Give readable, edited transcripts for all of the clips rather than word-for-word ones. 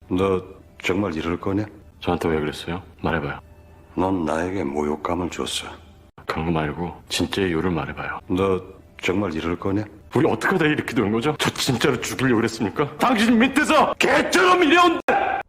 너 정말 이럴 거냐? 저한테 왜 그랬어요? 말해봐요. 넌 나에게 모욕감을 줬어. 그런 거 말고 진짜의 이유를 말해봐요. 너 정말 이럴 거냐? 우리 어떻게 하다 이렇게 된 거죠? 저 진짜로 죽이려고 그랬습니까? 당신 밑에서 개처럼 밀려온.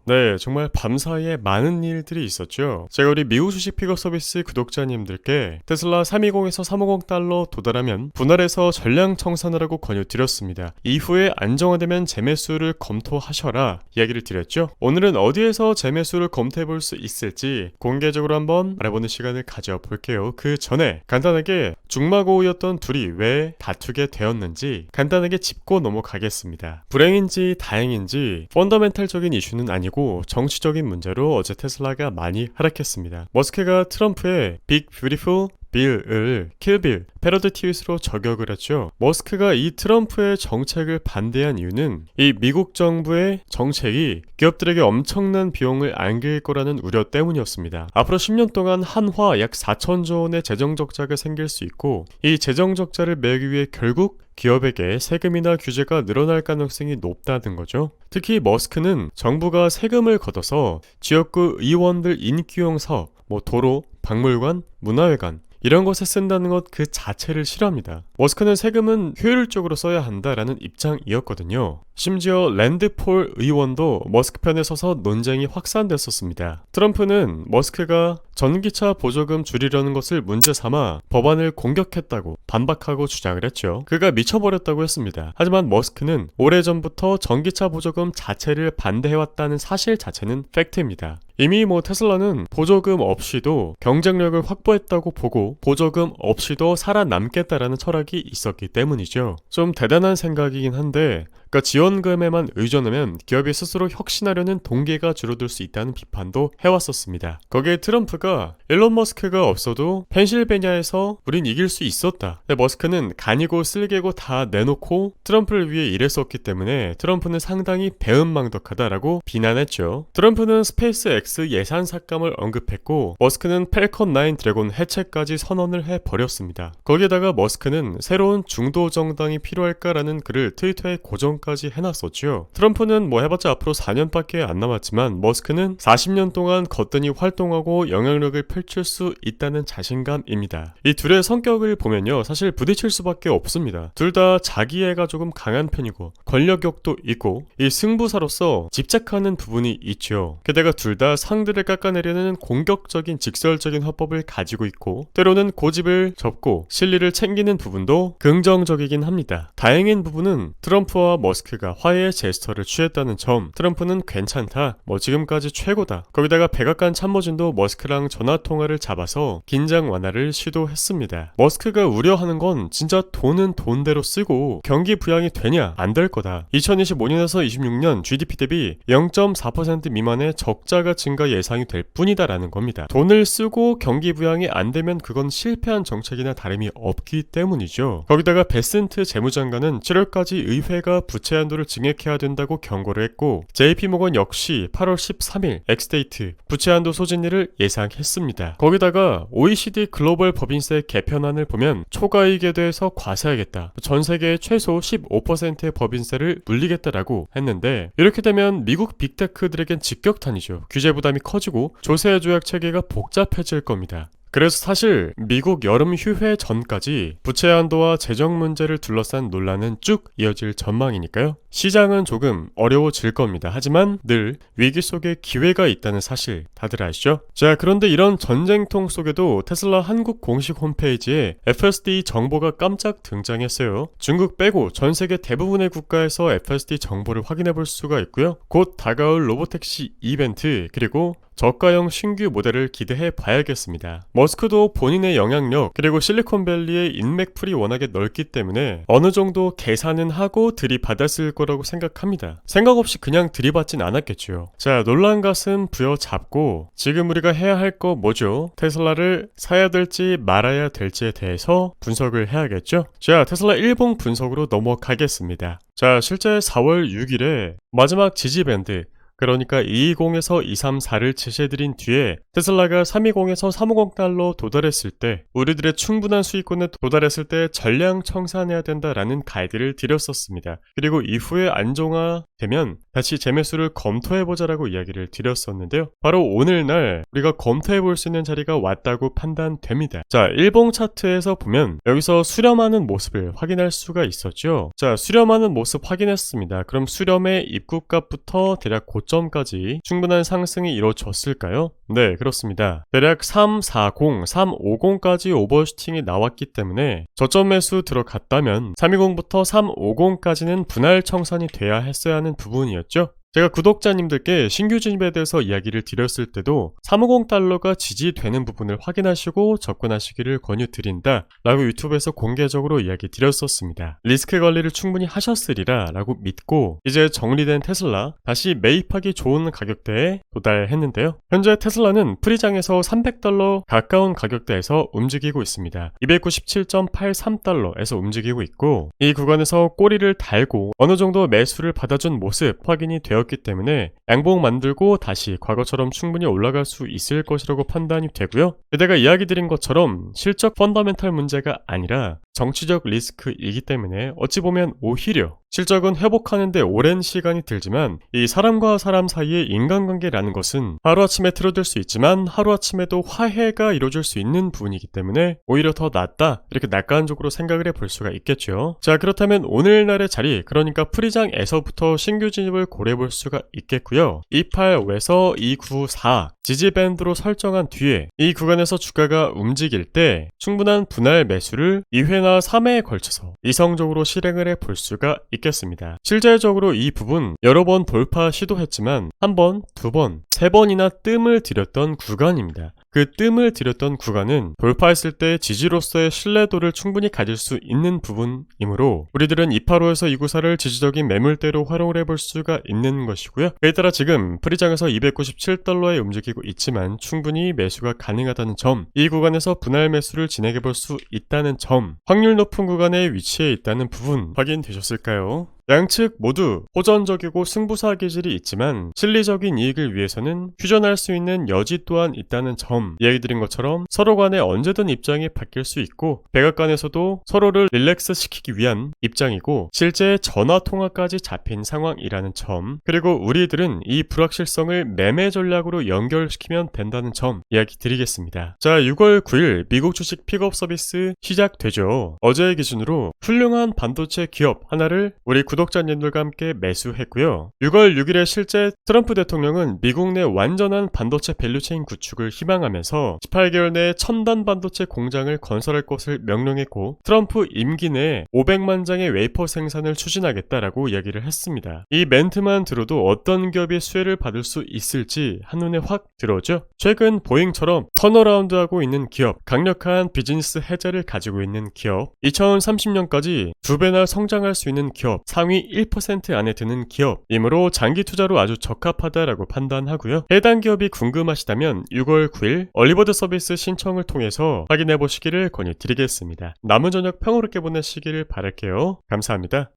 네, 정말 밤사이에 많은 일들이 있었죠. 제가 우리 미국 주식 픽업 서비스 구독자님들께 테슬라 320에서 350달러 도달하면 분할해서 전량 청산하라고 권유드렸습니다. 이후에 안정화되면 재매수를 검토하셔라 이야기를 드렸죠. 오늘은 어디에서 재매수를 검토해볼 수 있을지 공개적으로 한번 알아보는 시간을 가져볼게요. 그 전에 간단하게 중마고우였던 둘이 왜 다투게 되었는지 간단하게 짚고 넘어가겠습니다. 불행인지 다행인지 펀더멘탈적인 이슈는 아니고 정치적인 문제로 어제 테슬라가 많이 하락했습니다. 머스크가 트럼프의 빅 뷰티풀 빌을 킬빌 패러디 트윗으로 저격을 했죠. 머스크가 이 트럼프의 정책을 반대한 이유는 이 미국 정부의 정책이 기업들에게 엄청난 비용을 안길 거라는 우려 때문이었습니다. 앞으로 10년 동안 한화 약 4천조 원의 재정 적자가 생길 수 있고 이 재정 적자를 메우기 위해 결국 기업에게 세금이나 규제가 늘어날 가능성이 높다는 거죠. 특히 머스크는 정부가 세금을 걷어서 지역구 의원들 인기용 사업, 도로, 박물관, 문화회관 이런 것에 쓴다는 것 그 자체를 싫어합니다. 머스크는 세금은 효율적으로 써야 한다라는 입장이었거든요. 심지어 랜드폴 의원도 머스크 편에 서서 논쟁이 확산됐었습니다. 트럼프는 머스크가 전기차 보조금 줄이려는 것을 문제 삼아 법안을 공격했다고 반박하고 주장을 했죠. 그가 미쳐버렸다고 했습니다. 하지만 머스크는 오래전부터 전기차 보조금 자체를 반대해왔다는 사실 자체는 팩트입니다. 이미 테슬라는 보조금 없이도 경쟁력을 확보했다고 보고 보조금 없이도 살아남겠다라는 철학이 있었기 때문이죠. 좀 대단한 생각이긴 한데 지원금에만 의존하면 기업이 스스로 혁신하려는 동기가 줄어들 수 있다는 비판도 해왔었습니다. 거기에 트럼프가 일론 머스크가 없어도 펜실베니아에서 우린 이길 수 있었다. 근데 머스크는 간이고 쓸개고 다 내놓고 트럼프를 위해 일했었기 때문에 트럼프는 상당히 배은망덕하다라고 비난했죠. 트럼프는 스페이스 X 예산 삭감을 언급했고 머스크는 펠컨 9 드래곤 해체까지 선언을 해버렸습니다. 거기에다가 머스크는 새로운 중도 정당이 필요할까라는 글을 트위터에 고정까지 해놨었죠. 트럼프는 해봤자 앞으로 4년밖에 안 남았지만 머스크는 40년 동안 거뜬히 활동하고 영향력을 펼칠 수 있다는 자신감입니다. 이 둘의 성격을 보면요 사실 부딪힐 수밖에 없습니다. 둘 다 자기애가 조금 강한 편이고 권력욕도 있고 이 승부사로서 집착하는 부분이 있죠. 게다가 둘 다 상대를 깎아내리는 공격적인 직설적인 화법을 가지고 있고 때로는 고집을 접고 실리를 챙기는 부분도 긍정적이긴 합니다. 다행인 부분은 트럼프와 머스크가 화해의 제스처를 취했다는 점, 트럼프는 괜찮다, 지금까지 최고다. 거기다가 백악관 참모진도 머스크랑 전화통화를 잡아서 긴장 완화를 시도했습니다. 머스크가 우려하는 건 진짜 돈은 돈대로 쓰고 경기 부양이 되냐? 안 될 거다. 2025년에서 26년 GDP 대비 0.4% 미만의 적자가 증가 예상이 될 뿐이다라는 겁니다. 돈을 쓰고 경기 부양이 안 되면 그건 실패한 정책이나 다름이 없기 때문이죠. 거기다가 베센트 재무장관은 7월까지 의회가 부채 한도를 증액해야 된다고 경고를 했고 JP모건 역시 8월 13일 엑스데이트 부채 한도 소진일을 예상했습니다. 거기다가 OECD 글로벌 법인세 개편안을 보면 초과이익에 대해서 과세하겠다. 전 세계의 최소 15%의 법인세를 물리겠다라고 했는데 이렇게 되면 미국 빅테크들에겐 직격탄이죠. 규제 부담이 커지고 조세 조약 체계가 복잡해질 겁니다. 그래서 사실 미국 여름 휴회 전까지 부채 한도와 재정 문제를 둘러싼 논란은 쭉 이어질 전망이니까요. 시장은 조금 어려워질 겁니다. 하지만 늘 위기 속에 기회가 있다는 사실 다들 아시죠? 자, 그런데 이런 전쟁통 속에도 테슬라 한국 공식 홈페이지에 FSD 정보가 깜짝 등장했어요. 중국 빼고 전 세계 대부분의 국가에서 FSD 정보를 확인해 볼 수가 있고요. 곧 다가올 로보택시 이벤트 그리고 저가형 신규 모델을 기대해 봐야겠습니다. 머스크도 본인의 영향력 그리고 실리콘밸리의 인맥풀이 워낙에 넓기 때문에 어느 정도 계산은 하고 들이받았을 거라고 생각합니다. 생각 없이 그냥 들이받진 않았겠죠. 자, 놀란 가슴 부여잡고 지금 우리가 해야 할 거 뭐죠? 테슬라를 사야 될지 말아야 될지에 대해서 분석을 해야겠죠? 자, 테슬라 일봉 분석으로 넘어가겠습니다. 자, 실제 4월 6일에 마지막 지지밴드 그러니까 220에서 234를 제시해드린 뒤에 테슬라가 320에서 350달러 도달했을 때 우리들의 충분한 수익권에 도달했을 때 전량 청산해야 된다라는 가이드를 드렸었습니다. 그리고 이후에 안정화되면 다시 재매수를 검토해보자라고 이야기를 드렸었는데요. 바로 오늘날 우리가 검토해볼 수 있는 자리가 왔다고 판단됩니다. 자, 일봉 차트에서 보면 여기서 수렴하는 모습을 확인할 수가 있었죠. 자, 수렴하는 모습 확인했습니다. 그럼 수렴의 입구값부터 대략 고점까지 충분한 상승이 이루어졌을까요? 네, 그렇습니다. 대략 340, 350까지 오버슈팅이 나왔기 때문에 저점 매수 들어갔다면 320부터 350까지는 분할 청산이 돼야 했어야 하는 부분이었죠. 제가 구독자님들께 신규 진입에 대해서 이야기를 드렸을 때도 350달러가 지지되는 부분을 확인하시고 접근하시기를 권유드린다 라고 유튜브에서 공개적으로 이야기 드렸었습니다. 리스크 관리를 충분히 하셨으리라 라고 믿고 이제 정리된 테슬라 다시 매입하기 좋은 가격대에 도달했는데요. 현재 테슬라는 프리장에서 300달러 가까운 가격대에서 움직이고 있습니다. 297.83달러에서 움직이고 있고 이 구간에서 꼬리를 달고 어느 정도 매수를 받아준 모습 확인이 되었기 때문에 양봉 만들고 다시 과거처럼 충분히 올라갈 수 있을 것이라고 판단이 되고요. 내가 이야기 드린 것처럼 실적 펀더멘탈 문제가 아니라 정치적 리스크이기 때문에 어찌 보면 오히려 실적은 회복하는데 오랜 시간이 들지만 이 사람과 사람 사이의 인간관계라는 것은 하루아침에 틀어질 수 있지만 하루아침에도 화해가 이루어질 수 있는 부분이기 때문에 오히려 더 낫다 이렇게 낙관적으로 생각을 해볼 수가 있겠죠. 자, 그렇다면 오늘날의 자리 그러니까 프리장에서부터 신규 진입을 고려해볼 수가 있겠고요. 285에서 294 지지밴드로 설정한 뒤에 이 구간에서 주가가 움직일 때 충분한 분할 매수를 2회나 3회에 걸쳐서 이성적으로 실행을 해볼 수가 있겠습니다. 실제적으로 이 부분 여러 번 돌파 시도했지만 한 번, 두 번, 세 번이나 뜸을 들였던 구간입니다. 그 뜸을 들였던 구간은 돌파했을 때 지지로서의 신뢰도를 충분히 가질 수 있는 부분이므로 우리들은 285에서 294를 지지적인 매물대로 활용을 해볼 수가 있는 것이고요. 그에 따라 지금 프리장에서 297달러에 움직이고 있지만 충분히 매수가 가능하다는 점, 이 구간에서 분할 매수를 진행해볼 수 있다는 점, 확률 높은 구간에 위치해 있다는 부분 확인되셨을까요? 양측 모두 호전적이고 승부사 기질이 있지만 실리적인 이익을 위해서는 휴전할 수 있는 여지 또한 있다는 점, 이야기 드린 것처럼 서로 간에 언제든 입장이 바뀔 수 있고 백악관에서도 서로를 릴렉스 시키기 위한 입장이고 실제 전화통화까지 잡힌 상황이라는 점, 그리고 우리들은 이 불확실성을 매매 전략으로 연결시키면 된다는 점 이야기 드리겠습니다. 자, 6월 9일 미국 주식 픽업 서비스 시작되죠. 어제 기준으로 훌륭한 반도체 기업 하나를 우리 구독자님들과 함께 매수했고요. 6월 6일에 실제 트럼프 대통령은 미국 내 완전한 반도체 밸류체인 구축을 희망하면서 18개월 내에 첨단 반도체 공장을 건설할 것을 명령했고 트럼프 임기 내에 500만 장의 웨이퍼 생산을 추진하겠다라고 이야기를 했습니다. 이 멘트만 들어도 어떤 기업이 수혜를 받을 수 있을지 한눈에 확 들어오죠. 최근 보잉처럼 턴어라운드하고 있는 기업, 강력한 비즈니스 해자를 가지고 있는 기업, 2030년까지 2배나 성장할 수 있는 기업, 상위 1% 안에 드는 기업이므로 장기 투자로 아주 적합하다라고 판단하고요. 해당 기업이 궁금하시다면 6월 9일 얼리버드 서비스 신청을 통해서 확인해 보시기를 권유드리겠습니다. 남은 저녁 평화롭게 보내시기를 바랄게요. 감사합니다.